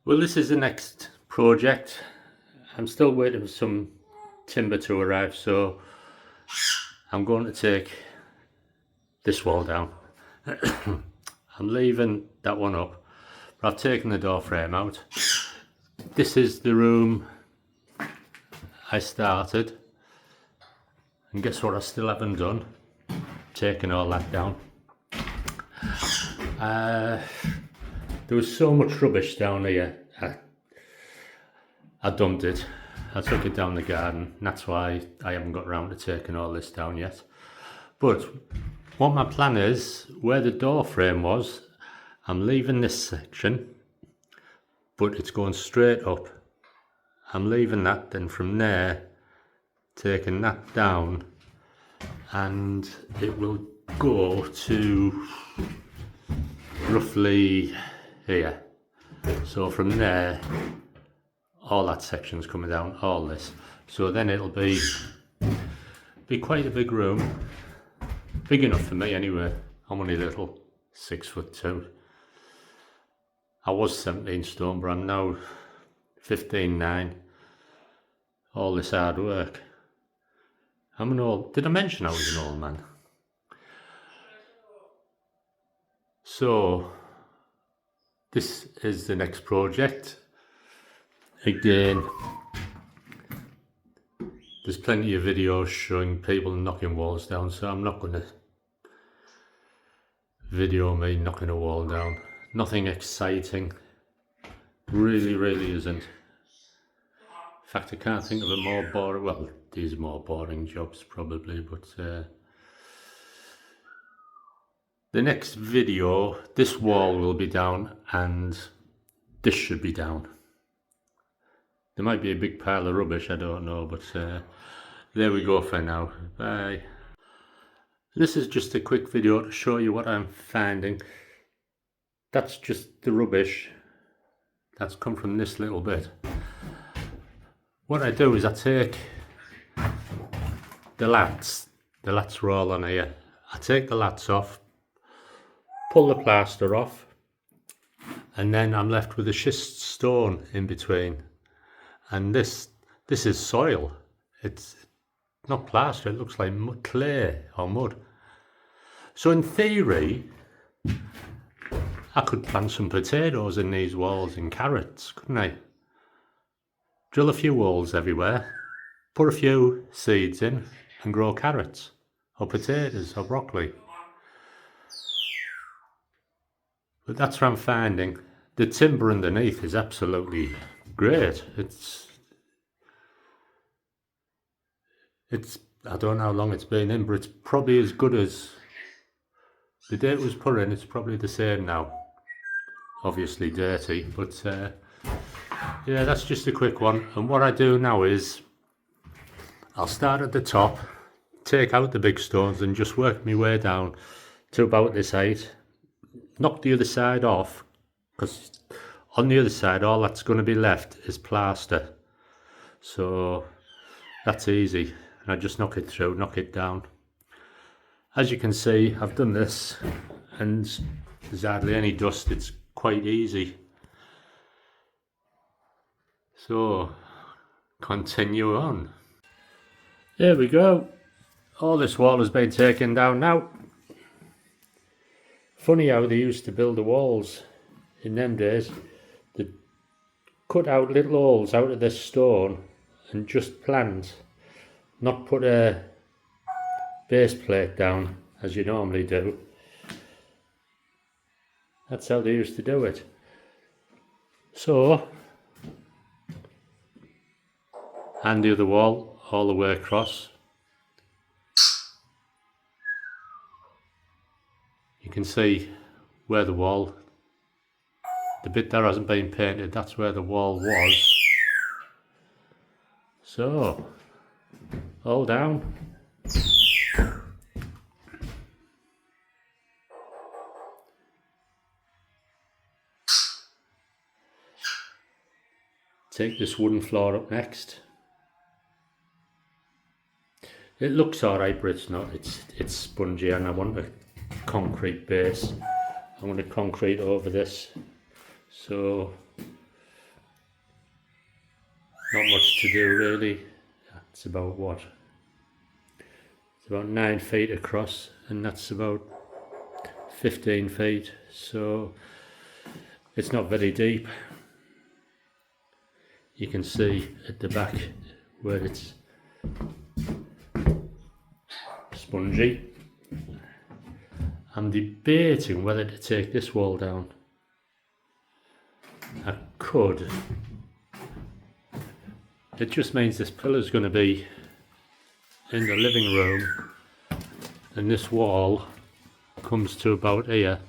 Well, this is the next project. I'm still waiting for some timber to arrive, so I'm going to take this wall down. I'm leaving that one up, but I've taken the door frame out. This is the room I started, and guess what I still haven't done? Taken all that down. There was so much rubbish down here, I dumped it. I took it down the garden, and that's why I haven't got around to taking all this down yet. But what my plan is, where the door frame was, I'm leaving this section, but it's going straight up. I'm leaving that, then from there, taking that down, and it will go to roughly here. So from there, all that section's coming down, all this. So then it'll be quite a big room. Big enough for me anyway. I'm only little, 6'2". I was 17 stone, but I'm now 15'9". All this hard work. I'm an old, did I mention I was an old man? So, this is the next project. Again, there's plenty of videos showing people knocking walls down, so I'm not going to video me knocking a wall down. Nothing exciting. Really isn't. In fact, I can't think of a more boring, well, these are more boring jobs probably, but the next video, this wall will be down and this should be down. There might be a big pile of rubbish, I don't know, but there we go for now. Bye. This is just a quick video to show you what I'm finding. That's just the rubbish that's come from this little bit. What I do is I take the lats are all on here. I take the lats off, pull the plaster off, and then I'm left with a schist stone in between. And this is soil. It's not plaster, it looks like mud, clay or mud. So in theory, I could plant some potatoes in these walls and carrots, couldn't I? Drill a few holes everywhere, put a few seeds in and grow carrots or potatoes or broccoli. But that's what I'm finding. The timber underneath is absolutely great. It's I don't know how long it's been in, but it's probably as good as the day it was put in. It's probably the same now. Obviously dirty, but yeah, that's just a quick one. And what I do now is I'll start at the top, take out the big stones and just work my way down to about this height. Knock the other side off, because on the other side all that's going to be left is plaster. So that's easy. And I just knock it through, knock it down. As you can see, I've done this and there's hardly any dust. It's quite easy. So continue on. There we go. All this wall has been taken down now. Funny how they used to build the walls in them days. They cut out little holes out of this stone and just plant, not put a base plate down as you normally do. That's how they used to do it. So, and the other wall all the way across. You can see where the wall, the bit that hasn't been painted, that's where the wall was. So, all down. Take this wooden floor up next. It looks alright, but it's not. It's spongy, and I want a concrete base. I want a concrete over this. So to do really. It's about what? It's about 9 feet across, and that's about 15 feet, so it's not very deep. You can see at the back where it's spongy. I'm debating whether to take this wall down. I could. It just means this pillar's going to be in the living room, and this wall comes to about here.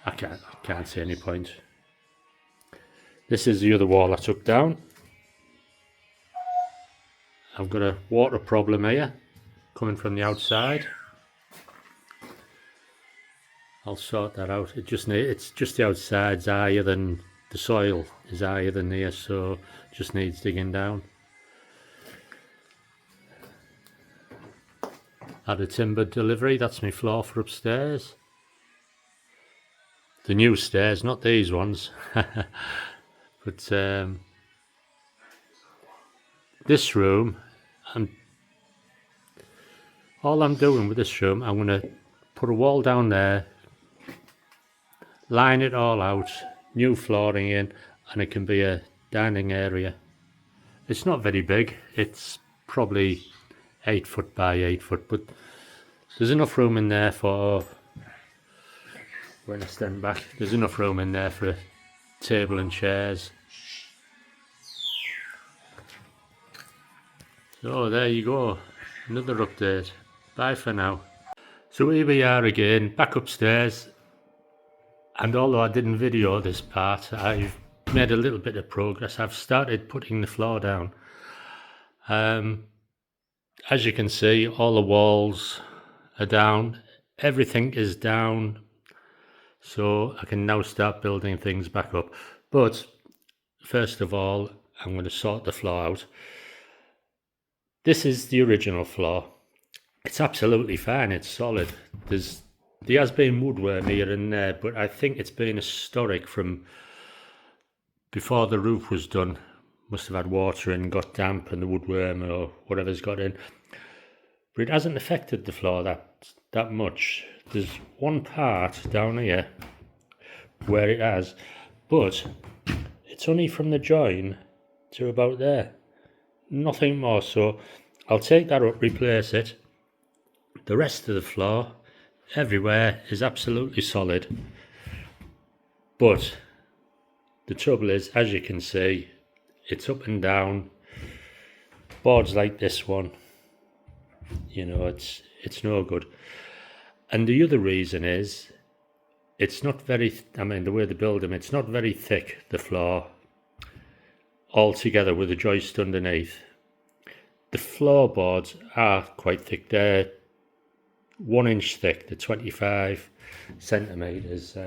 I can't see any point. This is the other wall I took down. I've got a water problem here coming from the outside. I'll sort that out. It's just the outside's higher than the soil is higher than here, so it just needs digging down. Had a timber delivery. That's my floor for upstairs. The new stairs, not these ones. But this room, all I'm doing with this room, I'm going to put a wall down there, line it all out, new flooring in, and it can be a dining area. It's not very big. It's probably 8 foot by 8 foot, but there's enough room in there for, when I stand back, there's enough room in there for a table and chairs. So there you go, another update. Bye for now. So here we are again, back upstairs, and although I didn't video this part, I've made a little bit of progress. I've started putting the floor down. As you can see, all the walls are down, everything is down, so I can now start building things back up. But first of all, I'm going to sort the floor out. This is the original floor. It's absolutely fine, it's solid. There has been woodworm here and there, but I think it's been historic from before the roof was done. Must have had water in, got damp, and the woodworm or whatever's got in. But it hasn't affected the floor that much. There's one part down here where it has, but it's only from the join to about there. Nothing more, so I'll take that up, replace it. The rest of the floor, everywhere, is absolutely solid. But the trouble is, as you can see, it's up and down. Boards like this one, you know, it's no good. And the other reason is, it's not very, I mean, the way they build them, it's not very thick, the floor, all together with the joist underneath. The floorboards are quite thick. They're 1 inch thick, they're 25 centimetres.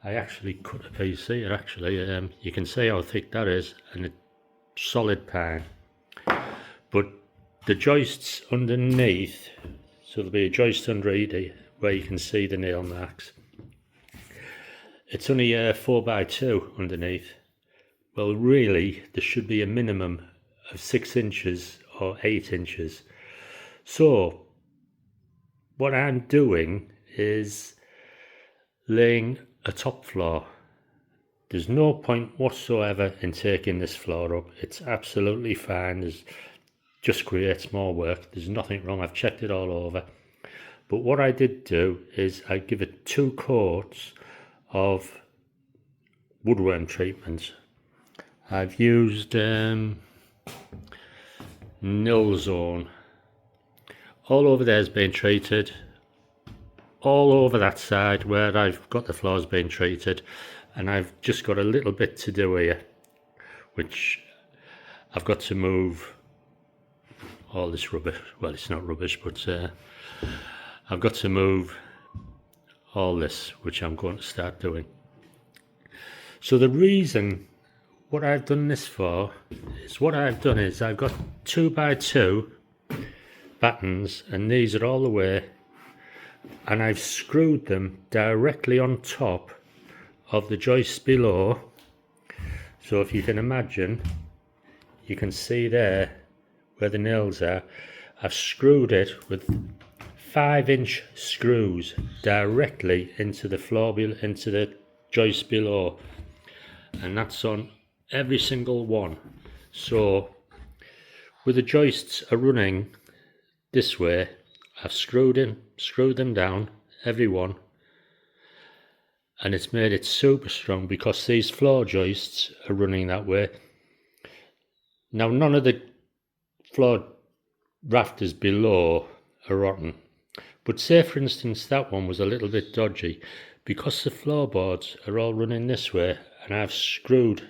I actually cut a piece here, actually. You can see how thick that is, and it's solid pine. But the joists underneath, so there'll be a joist under here where you can see the nail marks. It's only 4x2 underneath. Well, really, there should be a minimum of 6 inches or 8 inches. So, what I'm doing is laying a top floor. There's no point whatsoever in taking this floor up. It's absolutely fine. It just creates more work. There's nothing wrong. I've checked it all over. But what I did do is I give it 2 coats of woodworm treatment. I've used Nil Zone. All over there's been treated. All over that side where I've got the floors being treated, and I've just got a little bit to do here, which I've got to move all this rubbish. Well, it's not rubbish, but I've got to move all this, which I'm going to start doing. So the reason what I've done this for is, what I've done is I've got 2x2 battens, and these are all the way, and I've screwed them directly on top of the joists below, So if you can imagine, you can see there where the nails are. I've screwed it with 5-inch screws directly into the floor, into the joist below, and that's on every single one. So with the joists are running this way, I've screwed them down, every one, and it's made it super strong because these floor joists are running that way. Now none of the floor rafters below are rotten, but say for instance that one was a little bit dodgy, because the floorboards are all running this way and I've screwed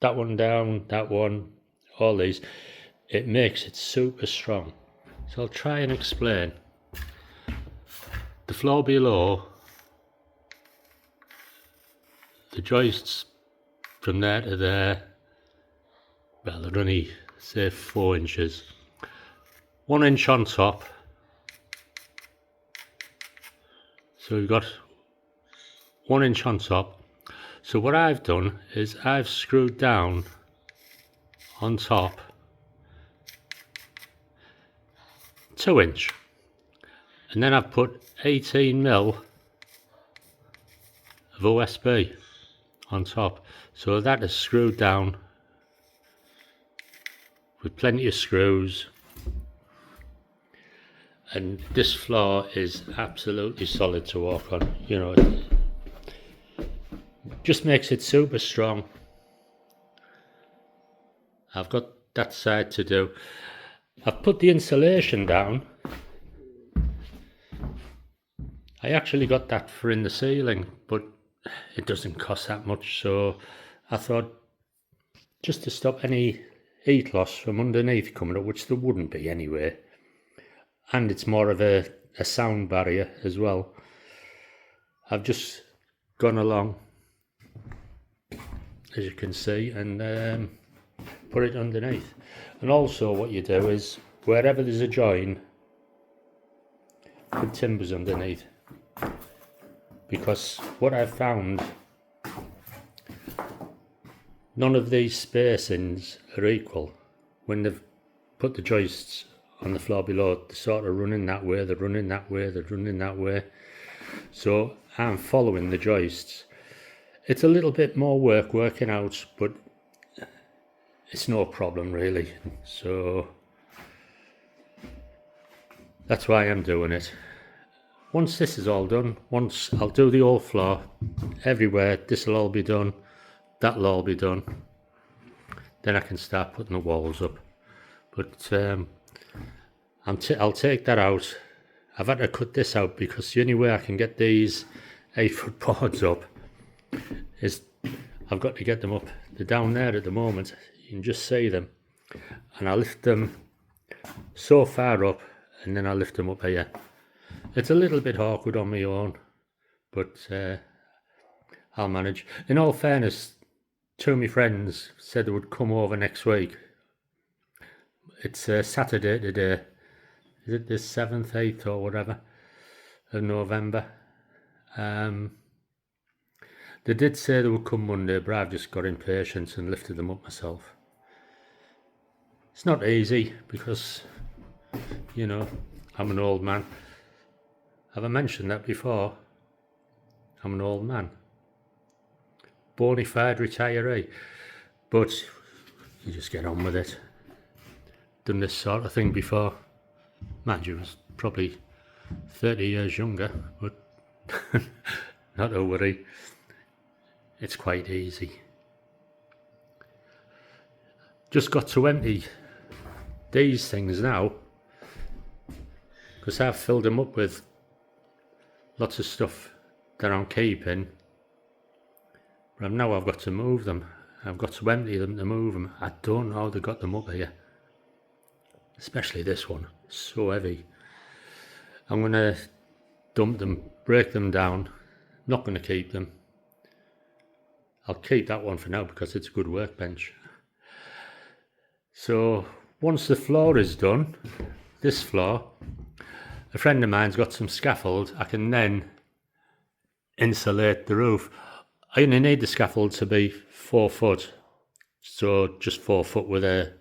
that one down, that one, all these, it makes it super strong. So I'll try and explain. The floor below, the joists from there to there, well, they're only say 4 inches. 1 inch on top. So we've got 1 inch on top. So what I've done is I've screwed down on top 2 inch, and then I've put 18mm of OSB on top. So that is screwed down with plenty of screws, and this floor is absolutely solid to walk on. You know, it just makes it super strong. I've got that side to do. I've put the insulation down. I actually got that for in the ceiling, but it doesn't cost that much, so I thought, just to stop any heat loss from underneath coming up, which there wouldn't be anyway, and it's more of a sound barrier as well, I've just gone along, as you can see, and put it underneath. And also what you do is, wherever there's a join, put timbers underneath, because what I've found, none of these spacings are equal. When they've put the joists on the floor below, they're sort of running that way, they're running that way, they're running that way. So I'm following the joists. It's a little bit more work working out, but it's no problem really. So that's why I'm doing it. Once this is all done, once I'll do the whole floor, everywhere, this will all be done, that'll all be done, then I can start putting the walls up. But I'll take that out. I've had to cut this out because the only way I can get these 8-foot boards up is I've got to get them up. They're down there at the moment, you can just see them, and I lift them so far up and then I lift them up here. It's a little bit awkward on my own, but I'll manage. In all fairness, two of my friends said they would come over next week. It's Saturday today. Is it the 7th, 8th or whatever of November? They did say they would come Monday, but I've just got impatient and lifted them up myself. It's not easy because, you know, I'm an old man. Have I mentioned that before? I'm an old man. Bona fide retiree. But you just get on with it. Done this sort of thing before. Mind you, I was probably 30 years younger, but not to worry. It's quite easy. Just got to empty these things now, because I've filled them up with lots of stuff that I'm keeping, but now I've got to move them. I've got to empty them to move them. I don't know how they got them up here, especially this one, so heavy. I'm going to dump them, break them down. Not going to keep them. I'll keep that one for now because it's a good workbench. So once the floor is done, this floor, a friend of mine's got some scaffold. I can then insulate the roof. I only need the scaffold to be 4 foot, so just 4 foot with a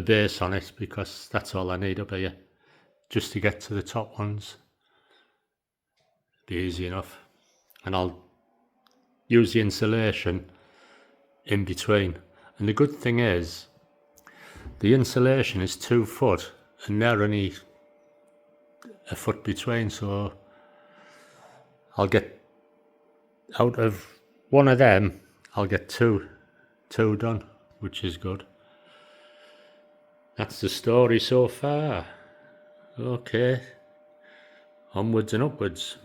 base on it, because that's all I need up here, just to get to the top ones. Be easy enough, and I'll use the insulation in between. And the good thing is, the insulation is 2 foot, and they're only a foot between, so I'll get out of one of them, I'll get two done, which is good. That's the story so far. Okay, onwards and upwards.